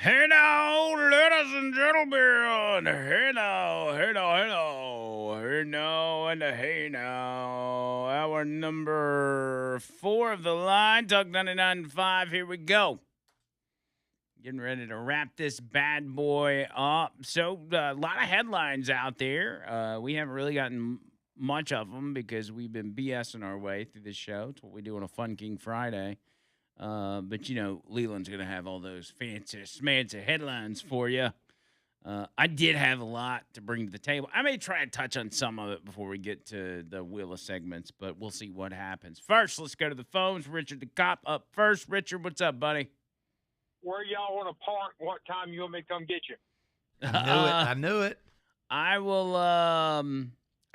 Hey now, ladies and gentlemen. Hey now, hey now, hey now. Hey now, and a hey now. Hour number 4 of the line, Talk 99.5. Here we go. Getting ready to wrap this bad boy up. So, a lot of headlines out there. We haven't really gotten much of them because we've been BSing our way through this show. It's what we do on a Fun King Friday. But Leland's gonna have all those fancy schmancy headlines for you. I did have a lot to bring to the table. I may try and touch on some of it before we get to the wheel of segments, but we'll see what happens. First, let's go to the phones. Richard the cop up first. Richard, what's up, buddy? Where y'all want to park? What time you want me to come get you? I knew it. I will.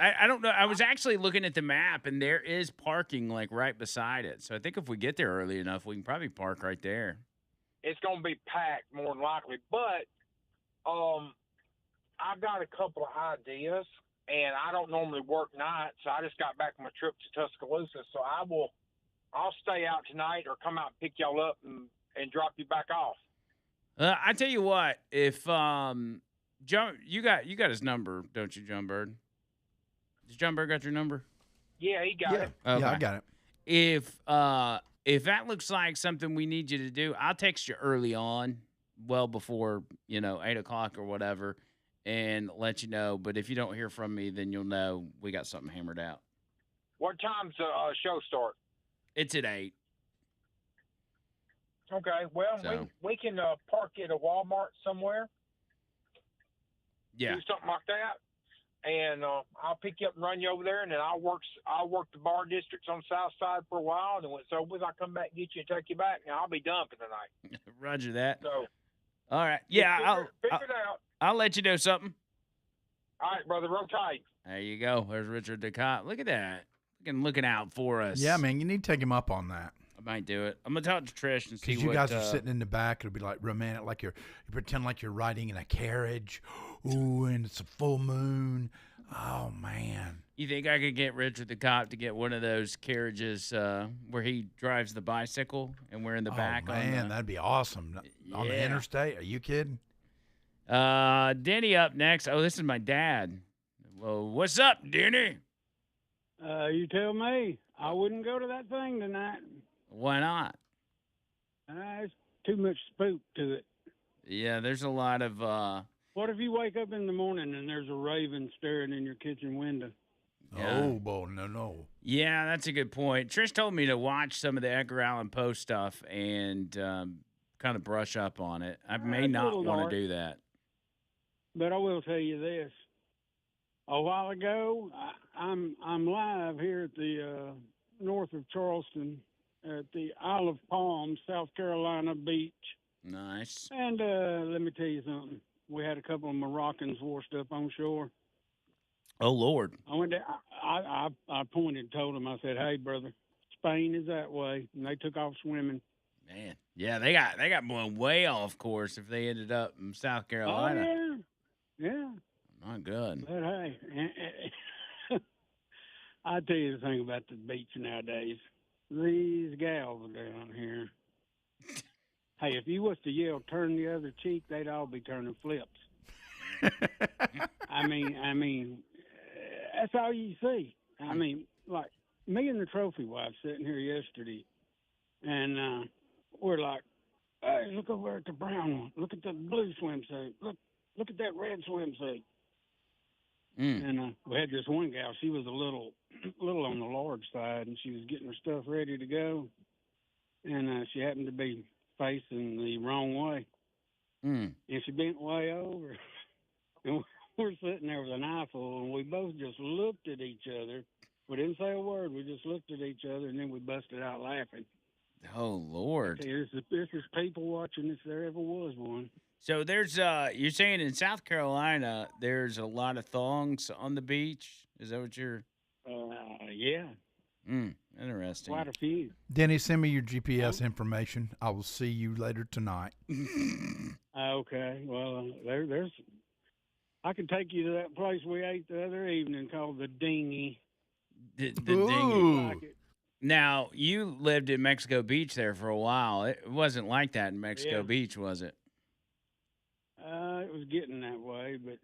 I don't know. I was actually looking at the map, and there is parking like right beside it. So I think if we get there early enough, we can probably park right there. It's gonna be packed more than likely, but I've got a couple of ideas, and I don't normally work nights, so I just got back from a trip to Tuscaloosa, so I'll stay out tonight or come out and pick y'all up and drop you back off. I tell you what, if John, you got his number, don't you, John Bird? Does John Bird got your number? Yeah, he got it. Okay. Yeah, I got it. If that looks like something we need you to do, I'll text you early on, well before 8:00 or whatever, and let you know. But if you don't hear from me, then you'll know we got something hammered out. What time's the show start? It's at 8. Okay, well, So- we can park at a Walmart somewhere. Yeah. Do something like that, and I'll pick you up and run you over there, and then I'll work the bar districts on the south side for a while, and then when it's over with, I'll come back and get you and take you back, and I'll be done for the night. Roger that. So, All right. Yeah, figure it out. I'll let you know something. All right, brother, roll tight. There you go. There's Richard DeCott. Look at that. Looking out for us. Yeah, man, you need to take him up on that. I might do it. I'm gonna talk to Trish and see Because you what. guys are sitting in the back. It'll be like romantic, like you pretend like you're riding in a carriage. Ooh, and it's a full moon. Oh, man. You think I could get Richard the cop to get one of those carriages where he drives the bicycle and we're in the back? Oh, man, that'd be awesome. On the Yeah. interstate? Are you kidding? Denny up next. Oh, this is my dad. Well, what's up, Denny? You tell me. I wouldn't go to that thing tonight. Why not? It's too much spook to it. Yeah, there's a lot of. What if you wake up in the morning and there's a raven staring in your kitchen window? Yeah. Oh, boy, no. Yeah, that's a good point. Trish told me to watch some of the Edgar Allan Poe stuff and kind of brush up on it. I may It's a not little want dark. to do that. But I will tell you this. A while ago, I'm live here at the north of Charleston at the Isle of Palms, South Carolina beach. Nice. And let me tell you something. We had a couple of Moroccans washed up on shore. Oh Lord. I went there, I pointed and told them, I said, hey, brother, Spain is that way. And they took off swimming. Man, yeah, they got blown way off course if they ended up in South Carolina. Oh, yeah. Not good. But, hey, I tell you the thing about the beach nowadays. These gals down here. Hey, if you was to yell, turn the other cheek, they'd all be turning flips. I mean, that's all you see. I mean, like me and the trophy wife sitting here yesterday, and we're like, hey, look over at the brown one. Look at the blue swimsuit. Look at that red swimsuit. And we had this one gal. She was a little on the large side, and she was getting her stuff ready to go, and she happened to be facing the wrong way, and she bent way over, and we're sitting there with an eyeful, and we both just looked at each other. We didn't say a word. We just looked at each other, and then we busted out laughing. Oh Lord. This is people watching if there ever was one. So there's you're saying in South Carolina there's a lot of thongs on the beach? Is that what you're? Yeah, Interesting. quite a few. Denny, send me your GPS information. I will see you later tonight. Okay, well, there's. I can take you to that place we ate the other evening called the Dinghy. The Ooh. dinghy. Like it. Now you lived in Mexico Beach there for a while. It wasn't like that in Mexico Yeah. Beach, was it? it was getting that way, but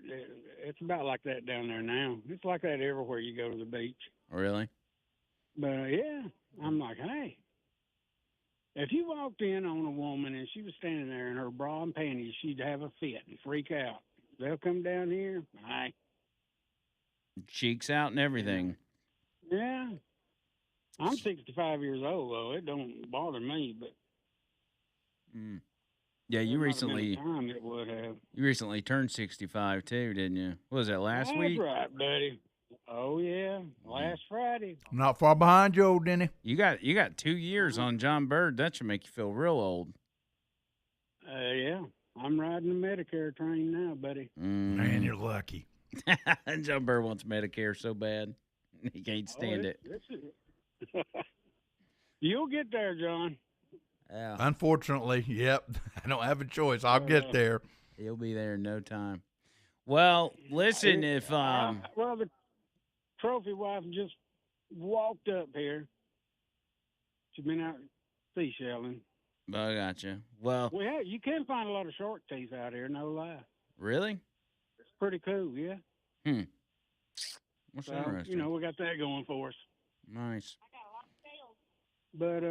it's about like that down there now. It's like that everywhere you go to the beach. Really? But yeah, I'm like, hey, if you walked in on a woman and she was standing there in her bra and panties, she'd have a fit and freak out. They'll come down here. Aye. Cheeks out and everything. Yeah. I'm 65 years old, though. It don't bother me, but Mm. Yeah, there you might have been a recently time it would have. turned 65 too, didn't you? What was that last That's week? right, buddy. Oh, yeah. Last Friday. Not far behind you, old Denny. You got 2 years on John Bird. That should make you feel real old. Yeah. I'm riding the Medicare train now, buddy. Man, you're lucky. John Bird wants Medicare so bad. He can't stand it. You'll get there, John. Yeah. Unfortunately, yep. I don't have a choice. I'll get there. He'll be there in no time. Well, listen, if well, the trophy wife just walked up here. She's been out seashelling. I gotcha. Well, You can find a lot of shark teeth out here, no lie. really? It's pretty cool, yeah. What's So, interesting? we got that going for us. Nice. But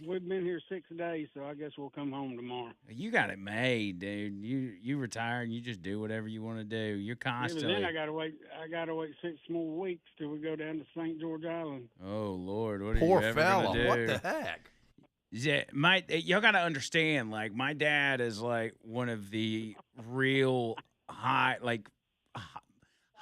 we've been here 6 days, so I guess we'll come home tomorrow. You got it made, dude. You retire and you just do whatever you want to do. You're Yeah, but constantly. then I gotta wait 6 more weeks till we go down to St. George Island. Oh Lord, what are Poor you ever fella. gonna do? What the heck? Yeah, y'all got to understand. Like, my dad is like one of the real high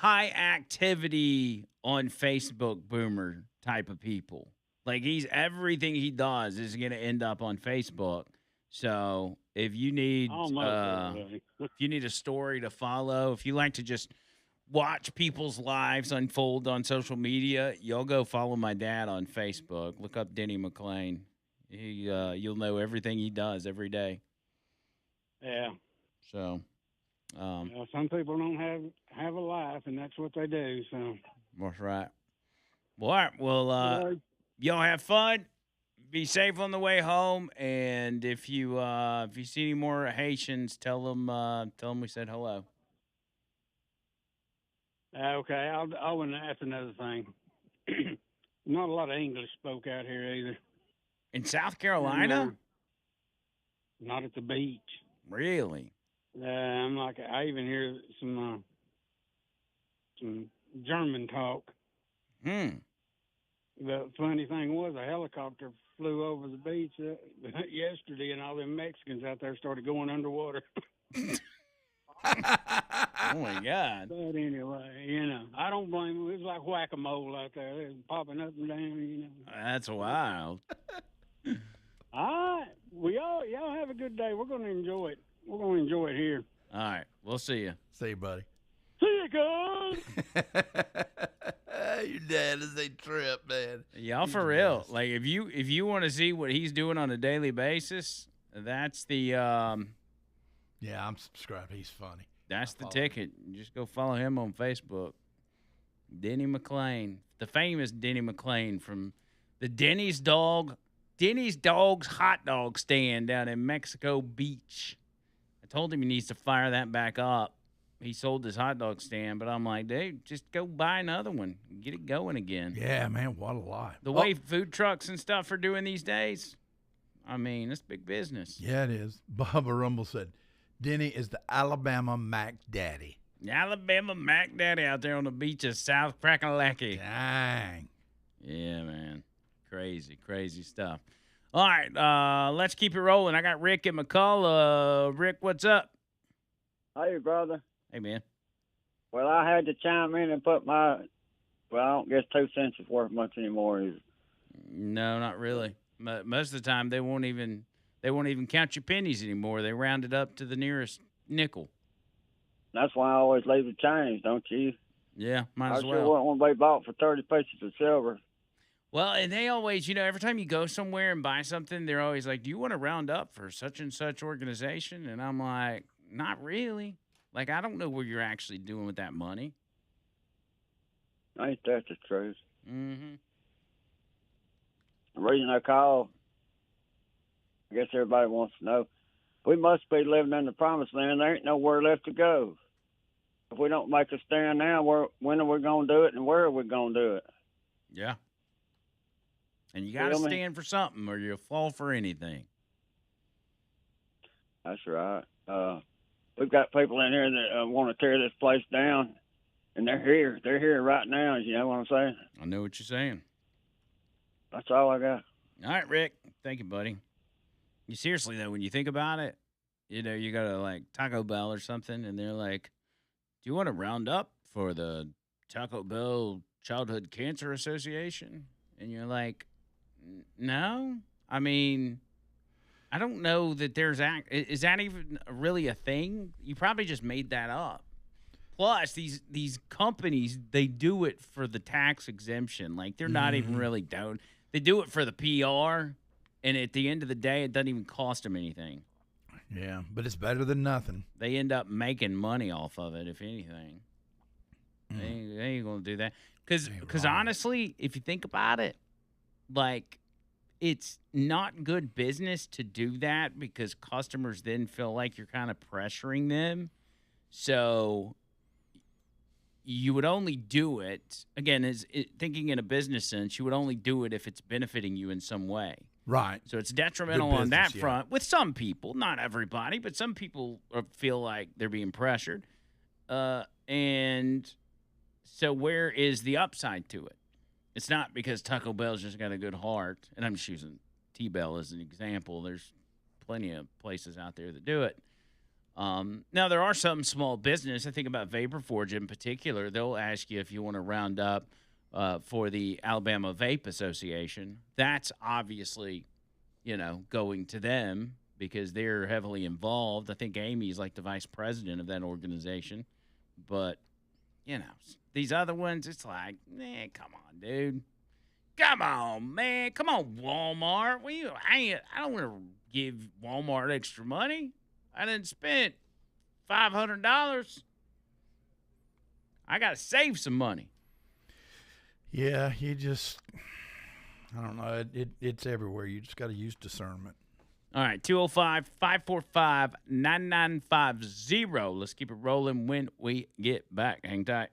activity on Facebook boomer type of people. Like, everything he does is going to end up on Facebook. So if you need if you need a story to follow, if you like to just watch people's lives unfold on social media, you'll go follow my dad on Facebook. Look up Denny Mclain. You'll know everything he does every day. Yeah. So, some people don't have a life, and that's what they do. So that's right. Well, all right. Well, y'all have fun. Be safe on the way home. And if you see any more Haitians, tell them we said hello. Okay. And that's another thing. Not a lot of English spoke out here either. In South Carolina? Not at the beach. Really? I'm like, I even hear some German talk. The funny thing was, a helicopter flew over the beach yesterday, and all them Mexicans out there started going underwater. Oh my God! But anyway, I don't blame them. It was like whack-a-mole out there. They was popping up and down. That's wild. All right, y'all have a good day. We're gonna enjoy it. We're gonna enjoy it here. All right, we'll see you. See you, buddy. See you, guys. Your dad is a trip, man. Y'all for real. Like, if you want to see what he's doing on a daily basis, that's the Yeah, I'm subscribed. He's funny. That's the ticket. Just go follow him on Facebook. Denny Mclain, the famous Denny Mclain from the Denny's Dogs hot dog stand down in Mexico Beach. I told him he needs to fire that back up. He sold his hot dog stand, but I'm like, dude, just go buy another one. Get it going again. Yeah, man, what a life. The way food trucks and stuff are doing these days, I mean, it's big business. Yeah, it is. Bubba Rumble said, Denny is the Alabama Mac Daddy. Alabama Mac Daddy out there on the beach of South Crackalacky. Dang. Yeah, man. Crazy stuff. All right, let's keep it rolling. I got Rick and McCall. Rick, what's up? Hey, brother. Hey, man. Well, I had to chime in and put I don't guess 2 cents is worth much anymore. No, not really. Most of the time, they won't even count your pennies anymore. They round it up to the nearest nickel. That's why I always leave the change, don't you? Yeah, might as I well. sure wouldn't want to be bought for 30 pieces of silver. Well, and they always, every time you go somewhere and buy something, they're always like, do you want to round up for such and such organization? And I'm like, not really. Like, I don't know what you're actually doing with that money. Ain't that the truth? Mm-hmm. The reason I call, I guess everybody wants to know, We must be living in the promised land. There ain't nowhere left to go. If we don't make a stand now, when are we going to do it and where are we going to do it? Yeah. And you got to Feel me? stand for something or you'll fall for anything. That's right. We've got people in here that want to tear this place down, and they're here. They're here right now. You know what I'm saying? I know what you're saying. That's all I got. All right, Rick. Thank you, buddy. You seriously though, when you think about it, you go to like Taco Bell or something, and they're like, "Do you want to round up for the Taco Bell Childhood Cancer Association?" And you're like, "No." I mean, I don't know that there's is that even really a thing? You probably just made that up. Plus, these companies, they do it for the tax exemption. Like they're not even really down. They do it for the PR, and at the end of the day, it doesn't even cost them anything. Yeah, but it's better than nothing. They end up making money off of it, if anything. They ain't gonna do that because honestly, if you think about it, like it's not good business to do that because customers then feel like you're kind of pressuring them. So you would only do it again thinking in a business sense. You would only do it if it's benefiting you in some way. Right. So it's detrimental on that front with some people, not everybody, but some people feel like they're being pressured. And so where is the upside to it? It's not because Taco Bell's just got a good heart, and I'm just using T-Bell as an example. There's plenty of places out there that do it. Now, there are some small business. I think about Vapor Forge in particular. They'll ask you if you want to round up for the Alabama Vape Association. That's obviously, going to them because they're heavily involved. I think Amy's like the vice president of that organization. But, these other ones, it's like, come on, dude. Come on, man. Come on, Walmart. I don't want to give Walmart extra money. I didn't spend $500. I got to save some money. Yeah, I don't know. It's everywhere. You just got to use discernment. All right, 205-545-9950. Let's keep it rolling when we get back. Hang tight.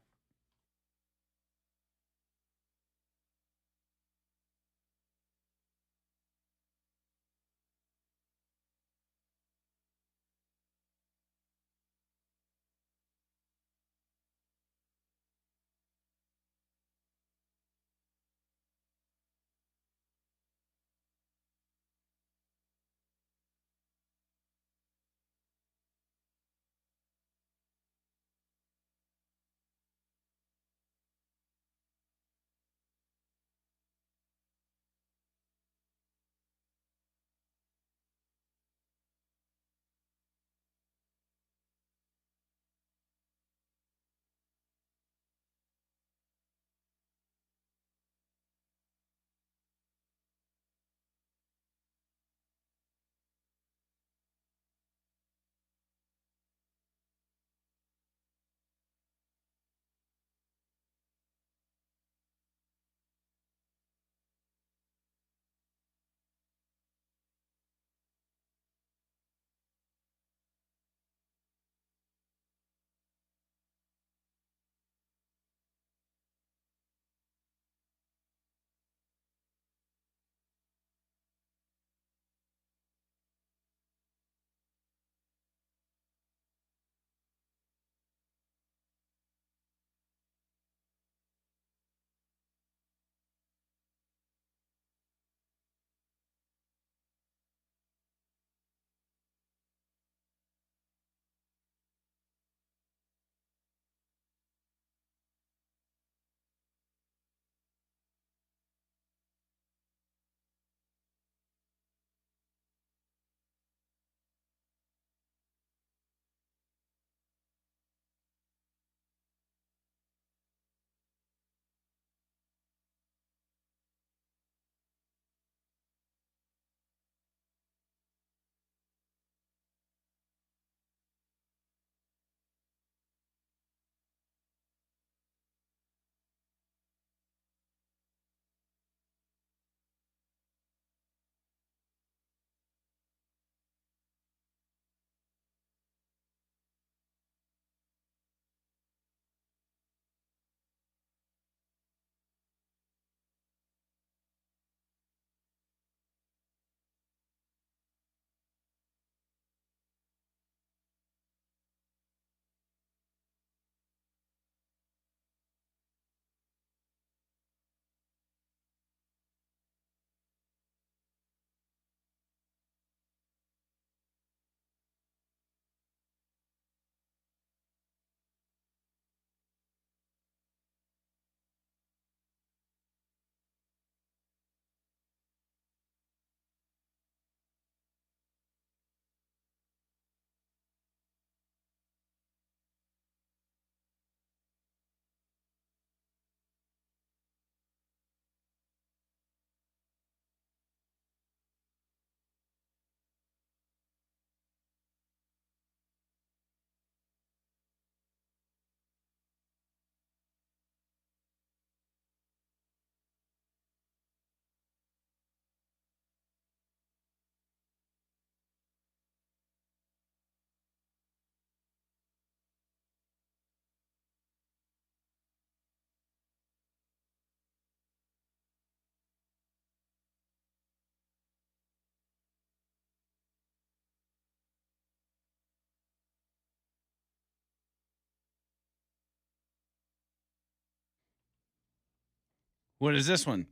What is this one?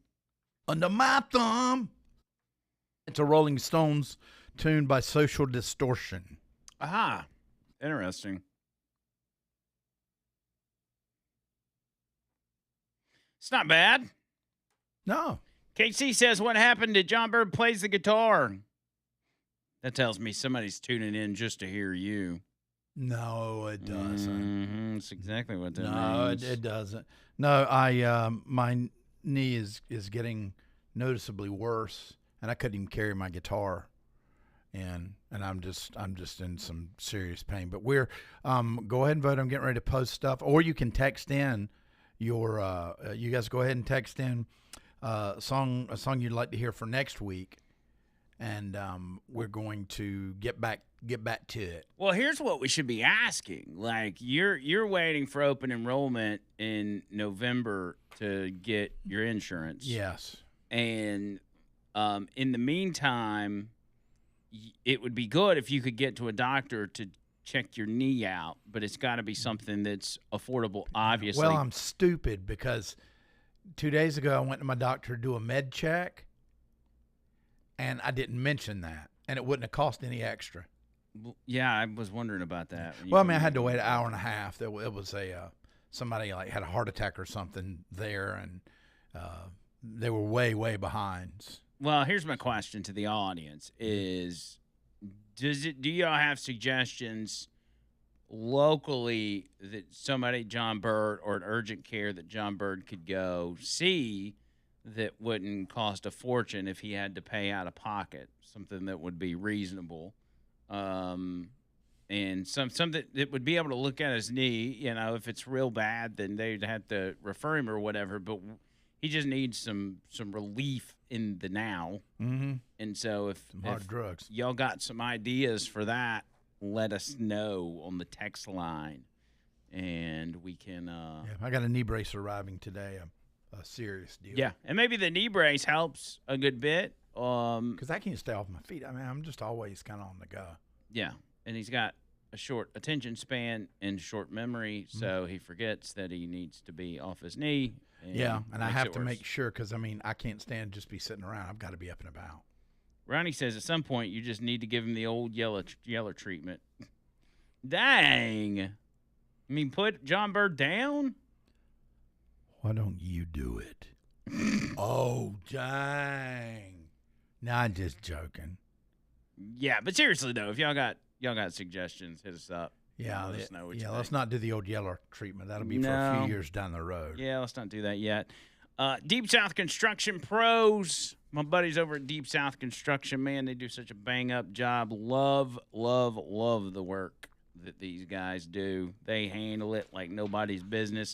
Under My Thumb. It's a Rolling Stones tune by Social Distortion. Aha. Interesting. It's not bad. No. KC says, what happened to John Bird plays the guitar? That tells me somebody's tuning in just to hear you. No, it doesn't. That's exactly what that No, means. it doesn't. No, my knee is getting noticeably worse, and I couldn't even carry my guitar, and I'm just in some serious pain. But we're go ahead and vote. I'm getting ready to post stuff, or you can text in your you guys go ahead and text in a song you'd like to hear for next week, and we're going to get back to it. Well, here's what we should be asking. Like, you're waiting for open enrollment in November to get your insurance. Yes. And in the meantime, it would be good if you could get to a doctor to check your knee out, but it's got to be something that's affordable, obviously. Well, I'm stupid because 2 days ago I went to my doctor to do a med check, and I didn't mention that, and it wouldn't have cost any extra. Yeah, I was wondering about that. Well, I mean, I had to wait an hour and a half. It was somebody like had a heart attack or something there, and they were way behind. Well, here's my question to the audience: is do y'all have suggestions locally that somebody, John Bird, or an urgent care that John Bird could go see that wouldn't cost a fortune if he had to pay out of pocket, something that would be reasonable? And something that would be able to look at his knee, if it's real bad, then they'd have to refer him or whatever, but he just needs some relief in the now. Mm-hmm. And so if hard drugs, y'all got some ideas for that, let us know on the text line, and we can I got a knee brace arriving today, a serious deal. Yeah, and maybe the knee brace helps a good bit. Because I can't stay off my feet. I mean, I'm just always kind of on the go. Yeah, and he's got a short attention span and short memory, so he forgets that he needs to be off his knee. And I have to make sure because, I mean, I can't stand just be sitting around. I've got to be up and about. Ronnie says at some point you just need to give him the old yeller treatment. Dang. I mean, put John Bird down? Why don't you do it? Oh, dang. No, I'm just joking. Yeah, but seriously though, if y'all got suggestions, hit us up. Yeah, let us know what you think. Let's not do the old yeller treatment. That'll be for a few years down the road. Yeah, let's not do that yet. Deep South Construction Pros, my buddies over at Deep South Construction, man, they do such a bang-up job. Love the work that these guys do. They handle it like nobody's business.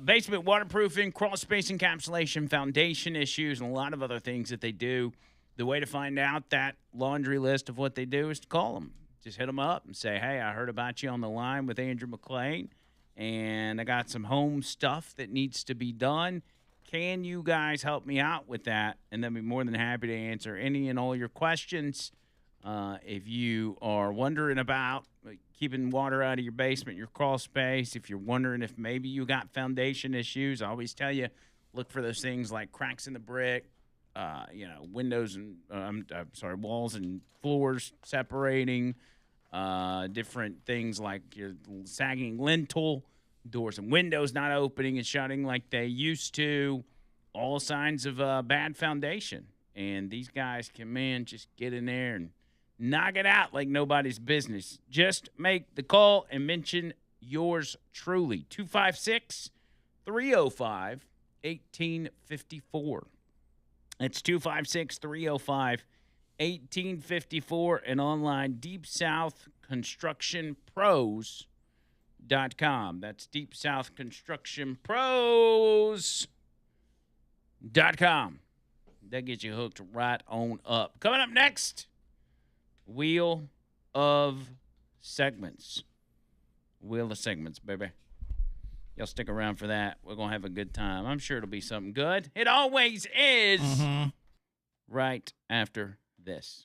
Basement waterproofing, crawl space encapsulation, foundation issues, and a lot of other things that they do. The way to find out that laundry list of what they do is to call them. Just hit them up and say, hey, I heard about you on the line with Andrew Mclain, and I got some home stuff that needs to be done. Can you guys help me out with that? And they'll be more than happy to answer any and all your questions. If you are wondering about keeping water out of your basement, your crawl space, if you're wondering if maybe you got foundation issues, I always tell you, look for those things like cracks in the brick, windows and walls and floors separating, different things like your sagging lintel, doors and windows not opening and shutting like they used to, all signs of bad foundation. And these guys can, just get in there and knock it out like nobody's business. Just make the call and mention yours truly. 256-305-1854. It's 256-305-1854 and online DeepSouthConstructionPros.com. That's DeepSouthConstructionPros.com. That gets you hooked right on up. Coming up next, Wheel of Segments. Wheel of Segments, baby. Y'all stick around for that. We're going to have a good time. I'm sure it'll be something good. It always is. Right after this.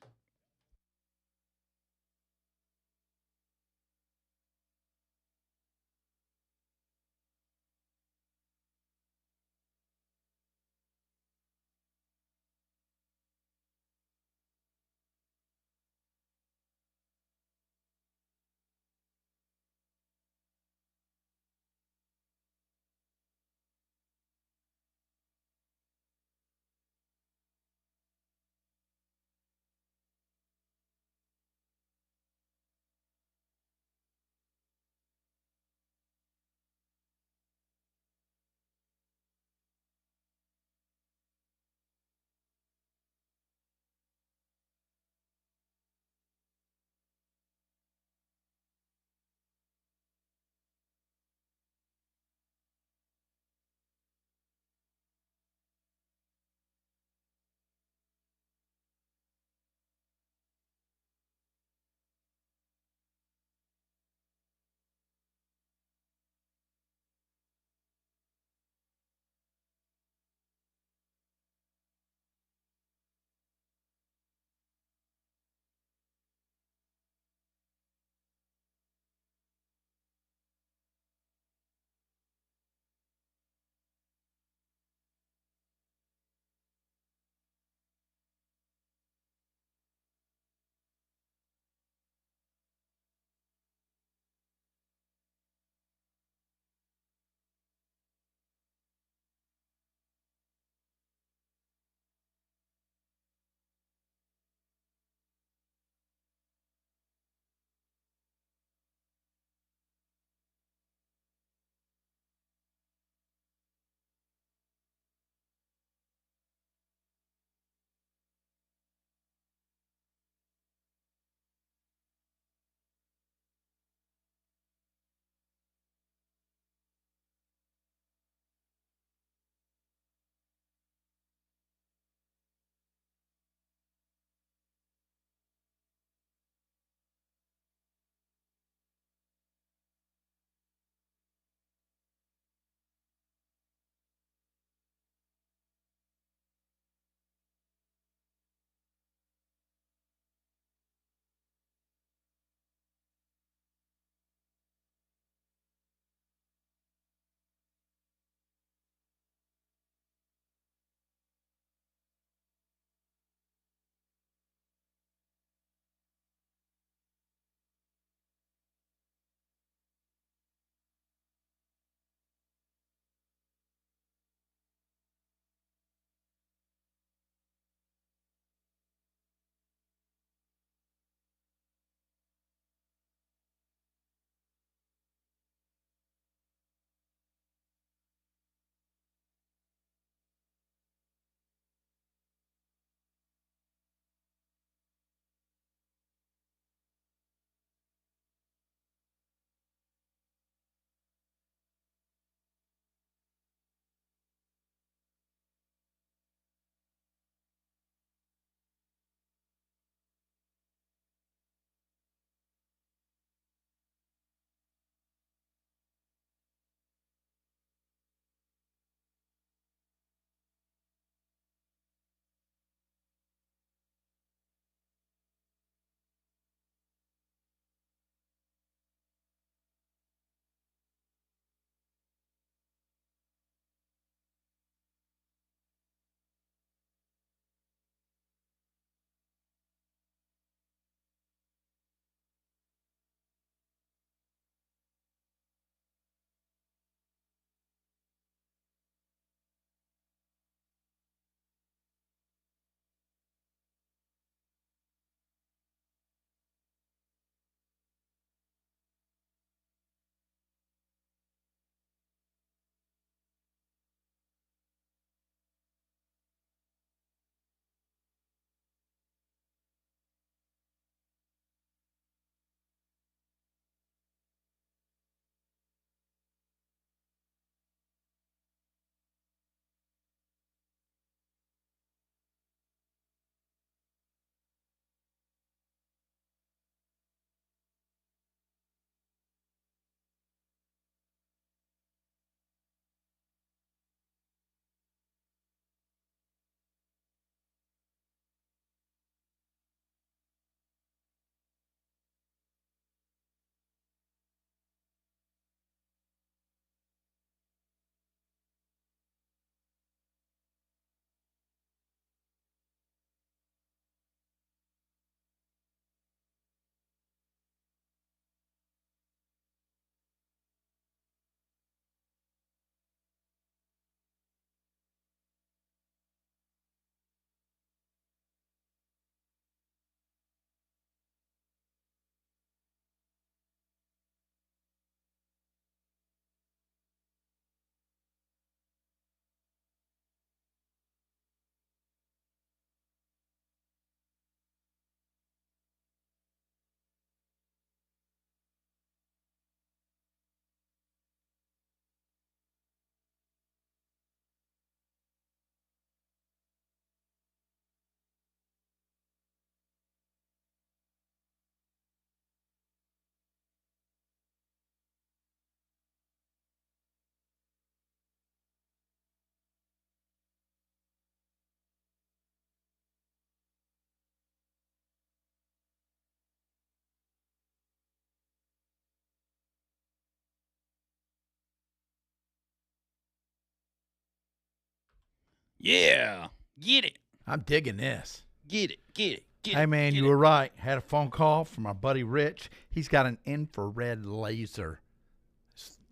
Yeah. Get it. I'm digging this. Get it. Get it. Get Hey, it. man, get you it. were right. Had a phone call from our buddy Rich. He's got an infrared laser.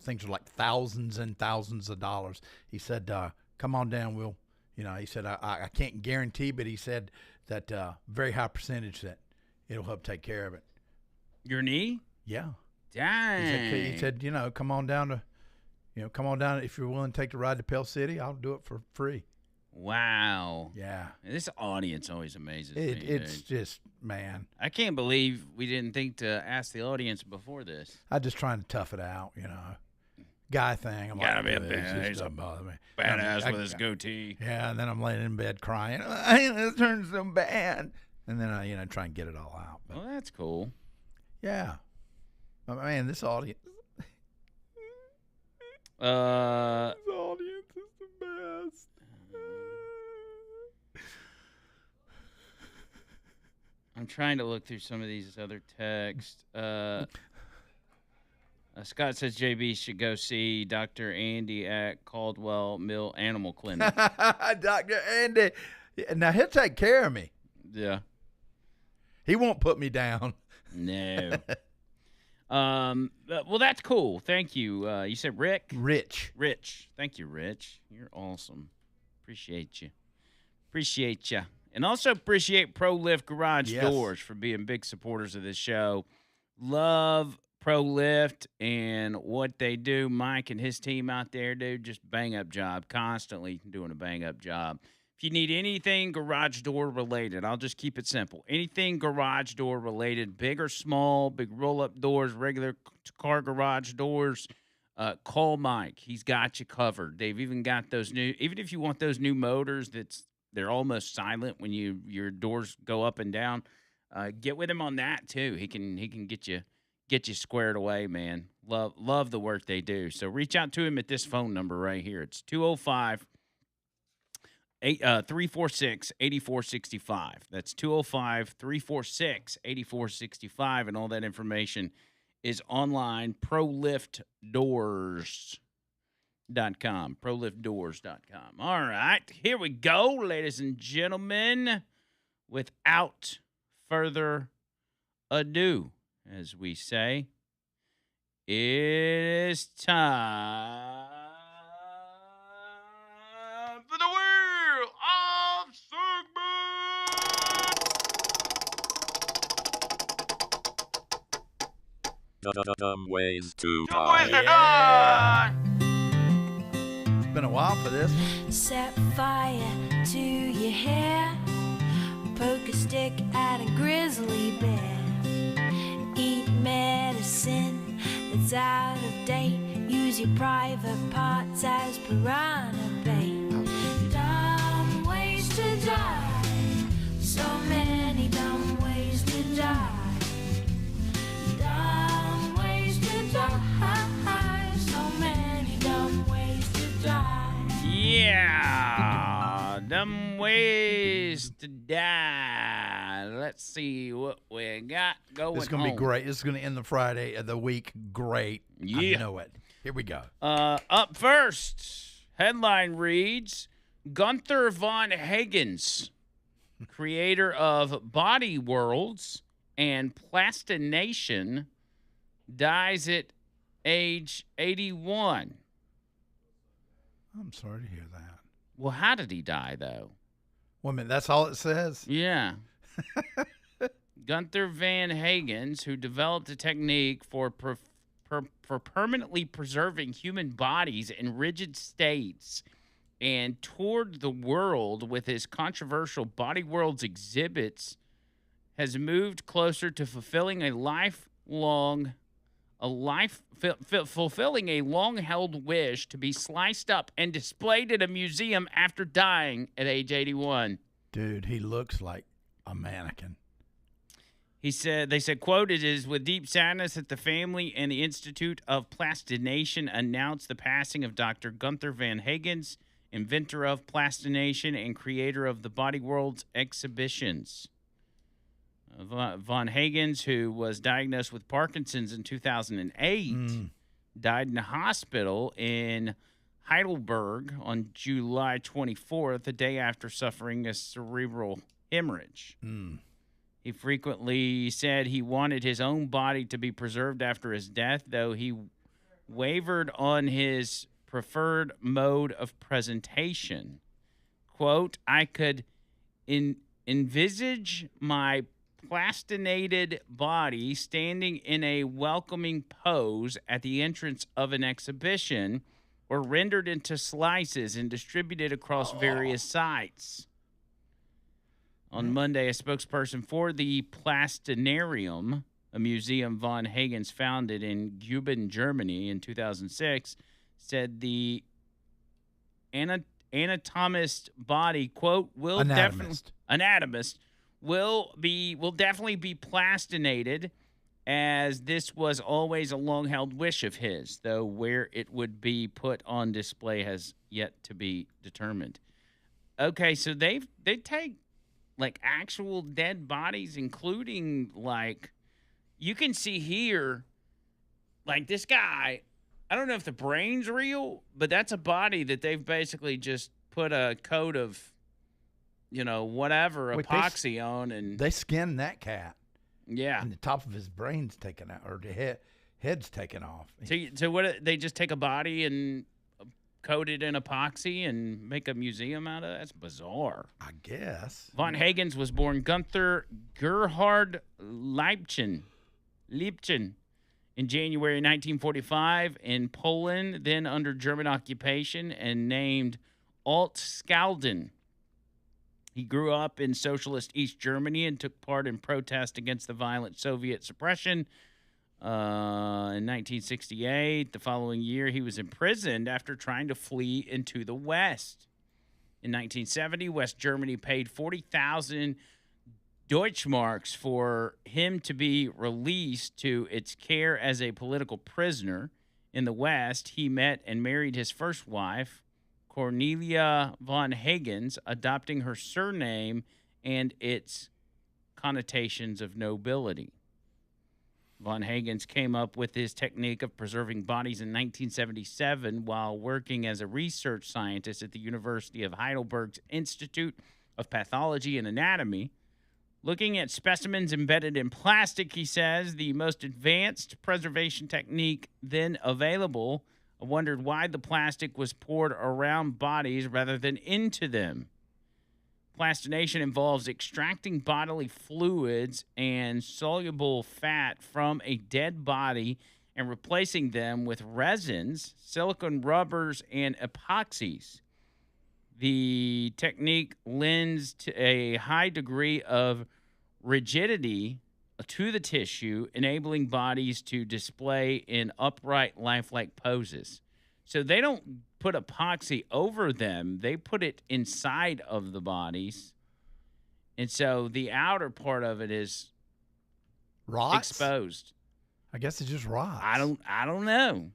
Things are like thousands and thousands of dollars. He said, come on down. He said, I can't guarantee, but he said that very high percentage that it'll help take care of it. Your knee? Yeah. Dang. He said, come on down if you're willing to take the ride to Pell City, I'll do it for free. Wow. Yeah. This audience always amazes me. It's dude. just, man. I can't believe we didn't think to ask the audience before this. I'm just trying to tough it out, Guy thing. I'm Gotta be a "This bad- just he's a doesn't bother me." Badass with his goatee. Yeah, and then I'm laying in bed crying. This turns so bad. And then I, try and get it all out. But Well, that's cool. yeah. But man, this audience. Uh, This audience is the best. I'm trying to look through some of these other texts. Scott says JB should go see Dr. Andy at Caldwell Mill Animal Clinic. Dr. Andy. Now, he'll take care of me. Yeah. He won't put me down. No. Well, that's cool. Thank you. You said Rick? Rich. Rich. Thank you, Rich. You're awesome. Appreciate you. Appreciate you. And also appreciate Pro Lift Garage Yes. Doors for being big supporters of this show. Love Pro Lift and what they do. Mike and his team out there do just bang-up job, constantly doing a bang-up job. If you need anything garage door related, I'll just keep it simple. Anything garage door related, big or small, big roll-up doors, regular car garage doors, call Mike. He's got you covered. They've even got those new, even if you want those new motors they're almost silent when your doors go up and down, get with him on that too. He can get you squared away, man. Love the work they do. So reach out to him at this phone number right here. It's 205-346-8465. That's 205-346-8465, and all that information is online, proliftdoors.com, proliftdoors.com. All right, here we go, ladies and gentlemen. Without further ado, as we say, it is time for the Wheel of Segment. Dumb ways to Boys die. are done. It's been a while for this. Set fire to your hair, poke a stick at a grizzly bear, eat medicine that's out of date, use your private parts as piranha bait. Dumb ways to die, so many dumb ways to die. Dumb ways to die, so many dumb ways to die. Yeah, dumb ways to die. Let's see what we got going on. This is going to be great. This is going to end the Friday of the week great. Yeah. I know it. Here we go. Up first, headline reads, Gunther von Hagens, creator of Body Worlds and Plastination, dies at age 81. I'm sorry to hear that. Well, how did he die, though? Wait a minute. That's all it says? Yeah. Gunther van Hagens, who developed a technique for permanently preserving human bodies in rigid states and toured the world with his controversial Body Worlds exhibits, has moved closer to fulfilling a fulfilling a long-held wish to be sliced up and displayed at a museum after dying at age 81. Dude, he looks like a mannequin. They said, quote, it is with deep sadness that the family and the Institute of Plastination announced the passing of Dr. Gunther van Hagens, inventor of plastination and creator of the Body Worlds exhibitions. Von Hagens, who was diagnosed with Parkinson's in 2008, died in a hospital in Heidelberg on July 24th, the day after suffering a cerebral hemorrhage. He frequently said he wanted his own body to be preserved after his death, though he wavered on his preferred mode of presentation. Quote, I could envisage my plastinated body standing in a welcoming pose at the entrance of an exhibition or rendered into slices and distributed across various sites. On Monday, a spokesperson for the Plastinarium, a museum von Hagens founded in Guben, Germany in 2006, said the anatomist body, quote, will anatomist will definitely be plastinated, as this was always a long-held wish of his, though where it would be put on display has yet to be determined. Okay, so they take like actual dead bodies, including like you can see here, like this guy. I don't know if the brain's real, but that's a body that they've basically just put a coat of, whatever epoxy on, and they skinned that cat. Yeah, and the top of his brain's taken out, or the head's taken off. So what? They just take a body and coat it in epoxy and make a museum out of it? That's bizarre. I guess. Von Hagens was born Gunther Gerhard Leibchen in January 1945 in Poland, then under German occupation, and named Alt-Skalden. He grew up in socialist East Germany and took part in protest against the violent Soviet suppression. In 1968, the following year, he was imprisoned after trying to flee into the West. In 1970, West Germany paid 40,000 Deutschmarks for him to be released to its care as a political prisoner. In the West, he met and married his first wife, Cornelia von Hagens, adopting her surname and its connotations of nobility. Von Hagens came up with his technique of preserving bodies in 1977 while working as a research scientist at the University of Heidelberg's Institute of Pathology and Anatomy. Looking at specimens embedded in plastic, he says, the most advanced preservation technique then available, I wondered why the plastic was poured around bodies rather than into them. Plastination involves extracting bodily fluids and soluble fat from a dead body and replacing them with resins, silicone rubbers, and epoxies. The technique lends to a high degree of rigidity to the tissue, enabling bodies to display in upright, lifelike poses. So they don't put epoxy over them. They put it inside of the bodies. And so the outer part of it is exposed. I guess it just rots. I don't know.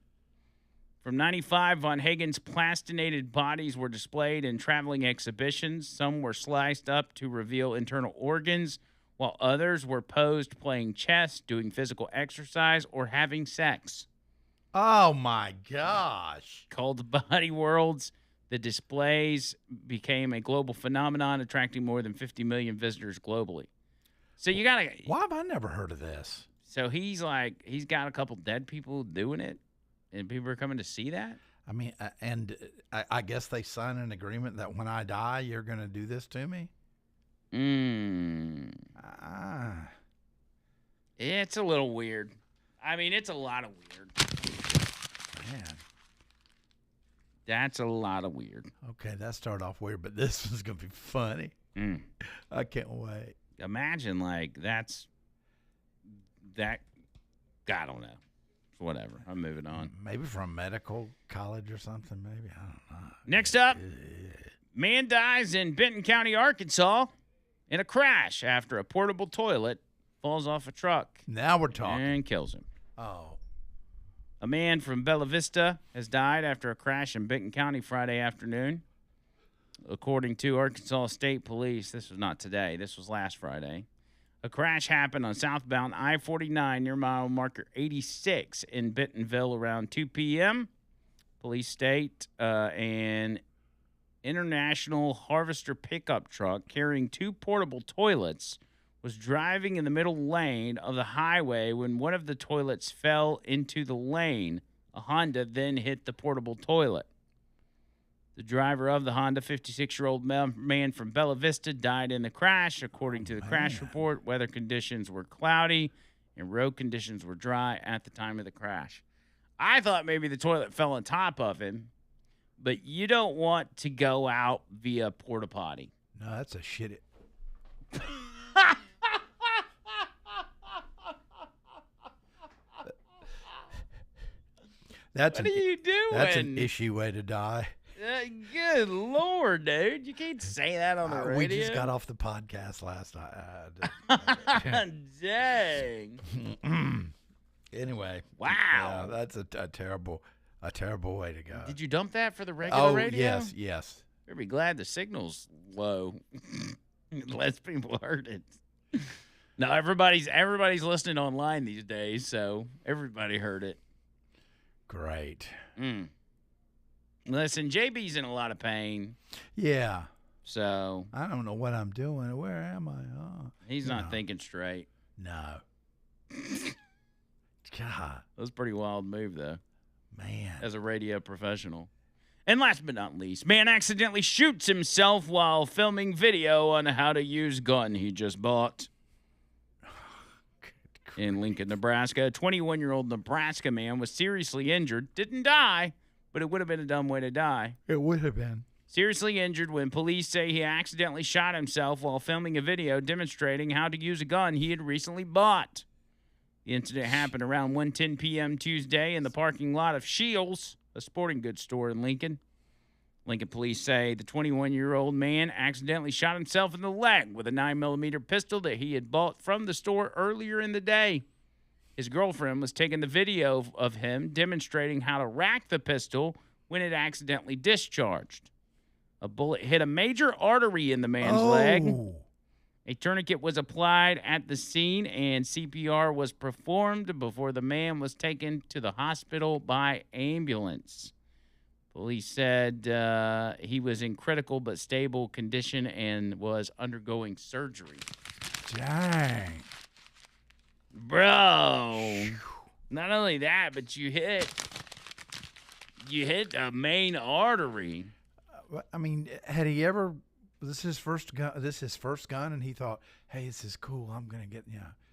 From 95, Von Hagens' plastinated bodies were displayed in traveling exhibitions. Some were sliced up to reveal internal organs, while others were posed playing chess, doing physical exercise, or having sex. Oh, my gosh. Called the Body Worlds, the displays became a global phenomenon, attracting more than 50 million visitors globally. So you got to... Why have I never heard of this? So he's got a couple dead people doing it, and people are coming to see that? I mean, I guess they sign an agreement that when I die, you're going to do this to me? It's a little weird. I mean, it's a lot of weird. Man. That's a lot of weird. Okay, that started off weird, but this is going to be funny. I can't wait. Imagine, that. I don't know. Whatever. I'm moving on. Maybe from medical college or something, maybe. I don't know. Next up, man dies in Benton County, Arkansas in a crash after a portable toilet falls off a truck. Now we're talking. And kills him. Oh. A man from Bella Vista has died after a crash in Benton County Friday afternoon. According to Arkansas State Police, this was not today. This was last Friday. A crash happened on southbound I-49 near mile marker 86 in Bentonville around 2 p.m. Police state an International Harvester pickup truck carrying 2 portable toilets was driving in the middle lane of the highway when one of the toilets fell into the lane. A Honda then hit the portable toilet. The driver of the Honda, 56-year-old man from Bella Vista, died in the crash. According to the crash report, weather conditions were cloudy and road conditions were dry at the time of the crash. I thought maybe the toilet fell on top of him, but you don't want to go out via porta potty. No, that's a shit. What are you doing? That's an issue way to die. Good Lord, dude. You can't say that on the radio. We just got off the podcast last night. Dang. Anyway. Wow. Yeah, that's a terrible way to go. Did you dump that for the regular radio? Yes. Better be glad the signal's low. Less people heard it. No, everybody's listening online these days, so everybody heard it. Great. Listen, JB's in a lot of pain. Yeah. So I don't know what I'm doing. Where am I? Oh, he's not thinking straight. No. God. That was a pretty wild move, though. Man. As a radio professional. And last but not least, man accidentally shoots himself while filming video on how to use gun he just bought. In Lincoln, Nebraska, a 21-year-old Nebraska man was seriously injured. Didn't die, but it would have been a dumb way to die. It would have been. Seriously injured when police say he accidentally shot himself while filming a video demonstrating how to use a gun he had recently bought. The incident happened around 1:10 p.m. Tuesday in the parking lot of Shields, a sporting goods store in Lincoln. Lincoln police say the 21-year-old man accidentally shot himself in the leg with a 9mm pistol that he had bought from the store earlier in the day. His girlfriend was taking the video of him demonstrating how to rack the pistol when it accidentally discharged. A bullet hit a major artery in the man's leg. A tourniquet was applied at the scene and CPR was performed before the man was taken to the hospital by ambulance. Police said he was in critical but stable condition and was undergoing surgery. Dang. Bro. Not only that, but you hit the main artery. I mean, had he ever? This is his first gun. And he thought, "Hey, this is cool. I'm gonna get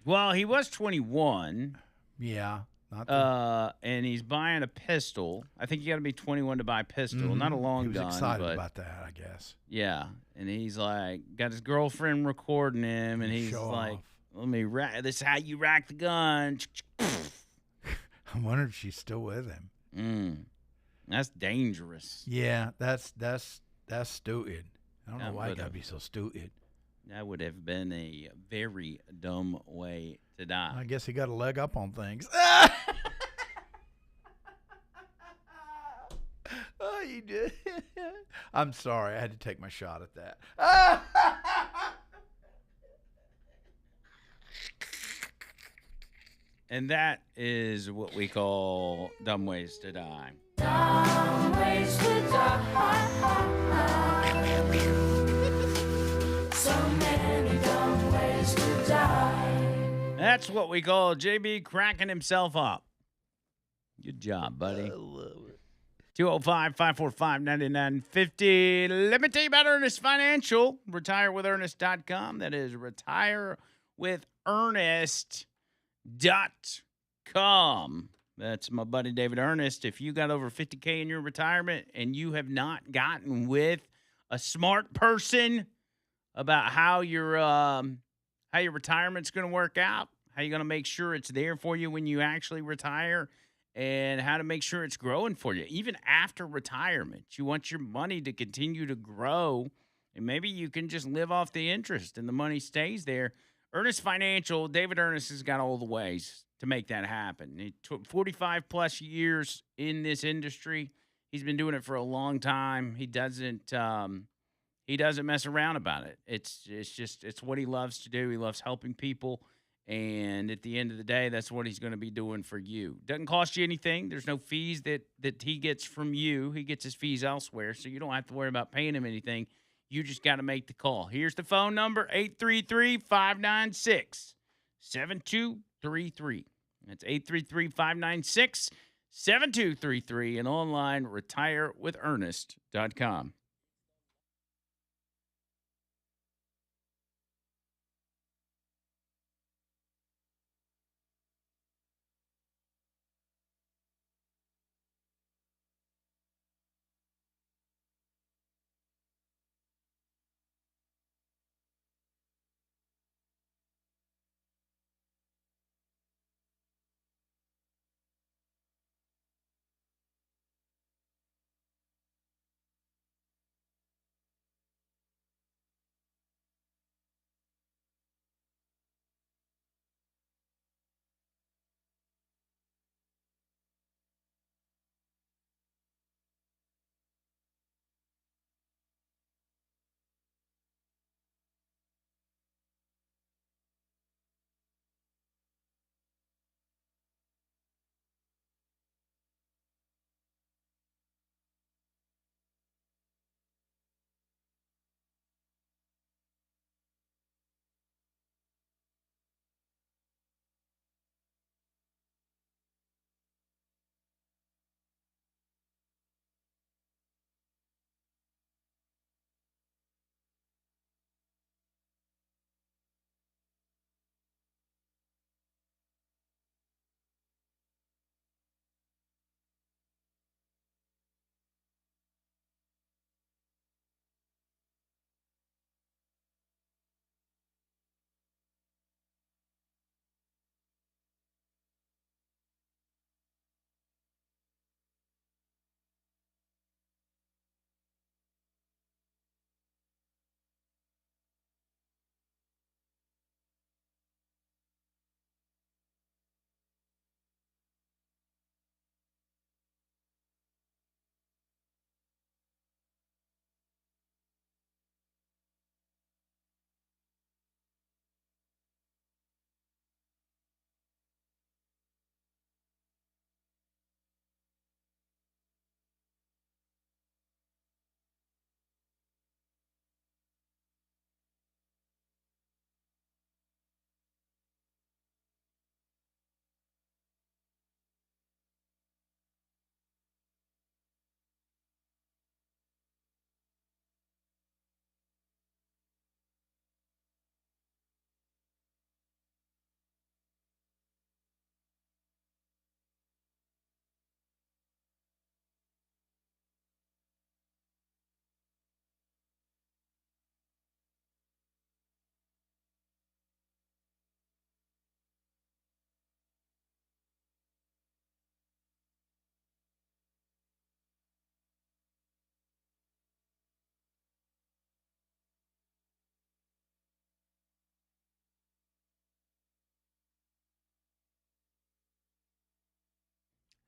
Well, he was 21. Yeah. And he's buying a pistol. I think you got to be 21 to buy a pistol, not a long gun. He was excited about that, I guess. Yeah, and he's like, got his girlfriend recording him, and he's like, "Let me rack. This is how you rack the gun." I wonder if she's still with him. That's dangerous. Yeah, that's stupid. I don't know why you gotta be so stupid. That would have been a very dumb way to die. I guess he got a leg up on things. Oh, you did. I'm sorry. I had to take my shot at that. And that is what we call dumb ways to die. Dumb ways to die. So many dumb ways to die. That's what we call JB cracking himself up. Good job, buddy. I love it. 205-545-9950. Let me tell you about Earnest Financial. RetireWithEarnest.com. That is RetireWithEarnest.com. That's my buddy David Earnest. If you got over $50K in your retirement and you have not gotten with a smart person about how your retirement's going to work out, how you're going to make sure it's there for you when you actually retire, and how to make sure it's growing for you. Even after retirement, you want your money to continue to grow, and maybe you can just live off the interest and the money stays there. Earnest Financial, David Earnest has got all the ways to make that happen. He took 45-plus years in this industry. He's been doing it for a long time. He doesn't mess around about it. It's what he loves to do. He loves helping people. And at the end of the day, that's what he's going to be doing for you. Doesn't cost you anything. There's no fees that he gets from you. He gets his fees elsewhere, so you don't have to worry about paying him anything. You just got to make the call. Here's the phone number, 833-596-7233. That's 833-596-7233 and online retirewithernest.com.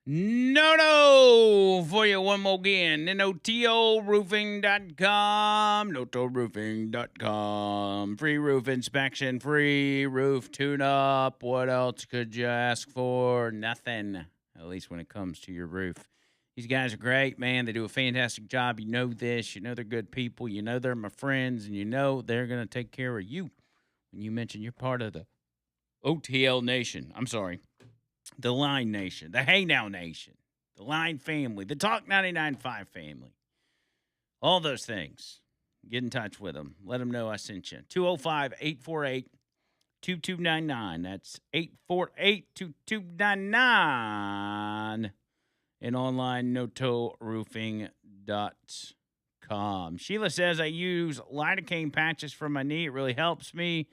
No for you one more again. NOTOroofing.com. NOTOroofing.com. Free roof inspection, free roof tune up. What else could you ask for? Nothing, at least when it comes to your roof. These guys are great, man. They do a fantastic job. You know this. You know they're good people. You know they're my friends. And you know they're going to take care of you when you mention you're part of the OTL Nation. I'm sorry. The Line Nation, the Hey Now Nation, the Line family, the Talk 99.5 family. All those things. Get in touch with them. Let them know I sent you. 205-848-2299. That's 848-2299. And online, notoroofing.com. Sheila says, I use lidocaine patches for my knee. It really helps me.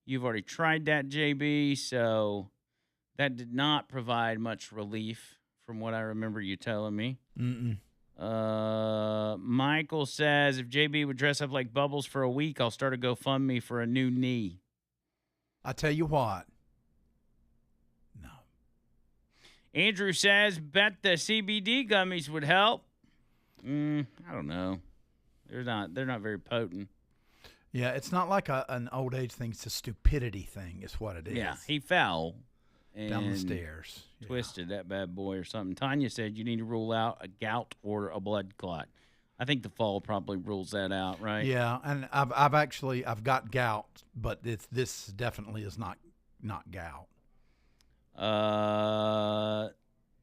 You've already tried that, JB, so that did not provide much relief from what I remember you telling me. Michael says, if JB would dress up like Bubbles for a week, I'll start a GoFundMe for a new knee. I tell you what. No. Andrew says, bet the CBD gummies would help. I don't know. They're not very potent. Yeah, it's not like an old age thing. It's a stupidity thing is what it is. Yeah, he fell and down the stairs. twisted that bad boy or something. Tanya said you need to rule out a gout or a blood clot. I think the fall probably rules that out, right? Yeah, and I've got gout, but this definitely is not gout.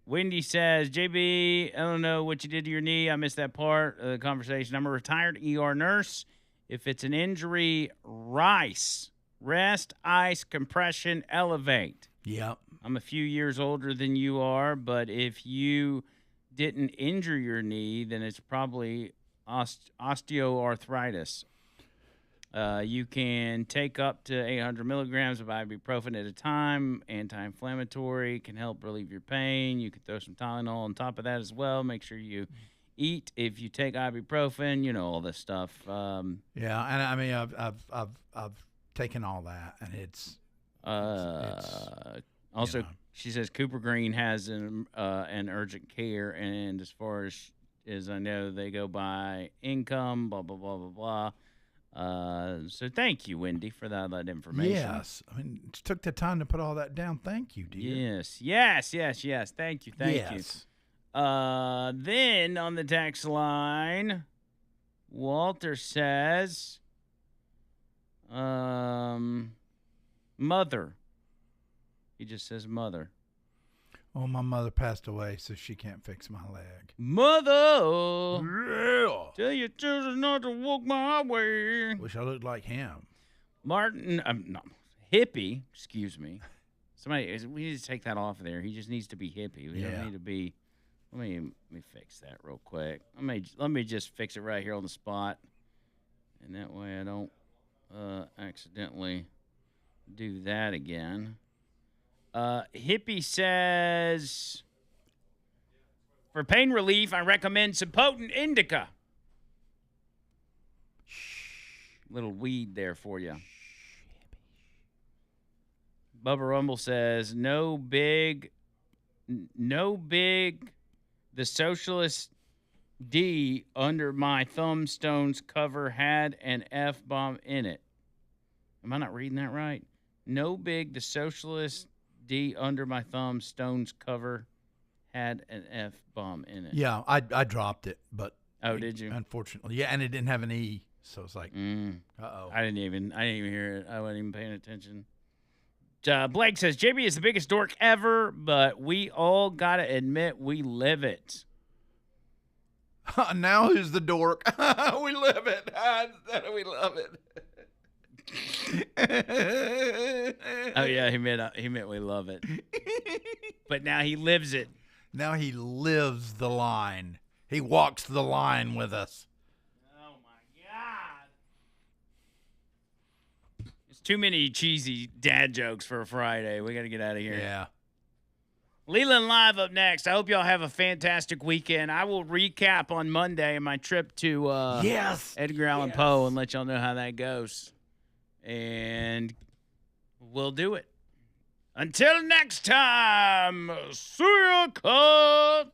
Wendy says, JB, I don't know what you did to your knee. I missed that part of the conversation. I'm a retired ER nurse. If it's an injury, rest, ice, compression, elevate. Yep. I'm a few years older than you are, but if you didn't injure your knee, then it's probably osteoarthritis. You can take up to 800 milligrams of ibuprofen at a time. Anti-inflammatory, can help relieve your pain. You can throw some Tylenol on top of that as well. Make sure you eat if you take ibuprofen. You know, all this stuff. Yeah, and I mean, I've taken all that, and it's also, you know. She says Cooper Green has an urgent care, and as far as I know, they go by income. Blah blah blah blah blah. So thank you, Wendy, for that information. Yes, I mean, it took the time to put all that down. Thank you, dear. Yes. Thank you. Yes. Then on the text line, Walter says, mother. He just says mother. Oh, my mother passed away, so she can't fix my leg. Mother, Yeah. tell your children not to walk my way. Wish I looked like him. Martin, no, hippie, excuse me. We need to take that off of there. He just needs to be hippie. We don't need to be. Let me fix that real quick. Let me just fix it right here on the spot, and that way I don't accidentally do that again. Hippie says, for pain relief, I recommend some potent indica. Little weed there for you. Bubba Rumble says, no big, the socialist D under my thumbstones cover had an F-bomb in it. Am I not reading that right? No big, the socialist D under my thumbstones cover had an F-bomb in it. Yeah, I dropped it, but oh, did you? Unfortunately, yeah, and it didn't have an E, so it's like, uh-oh. I didn't even hear it. I wasn't even paying attention. Blake says JB is the biggest dork ever, but we all gotta admit we live it. Now who's the dork? We live it. We love it. Oh yeah, he meant we love it. But now he lives it. Now he lives the line. He walks the line with us. Oh my God. It's too many cheesy dad jokes for a Friday. We got to get out of here. Yeah. Leland Live up next. I hope y'all have a fantastic weekend. I will recap on Monday my trip to Edgar Allan Poe and let y'all know how that goes. And we'll do it. Until next time, see ya, cut.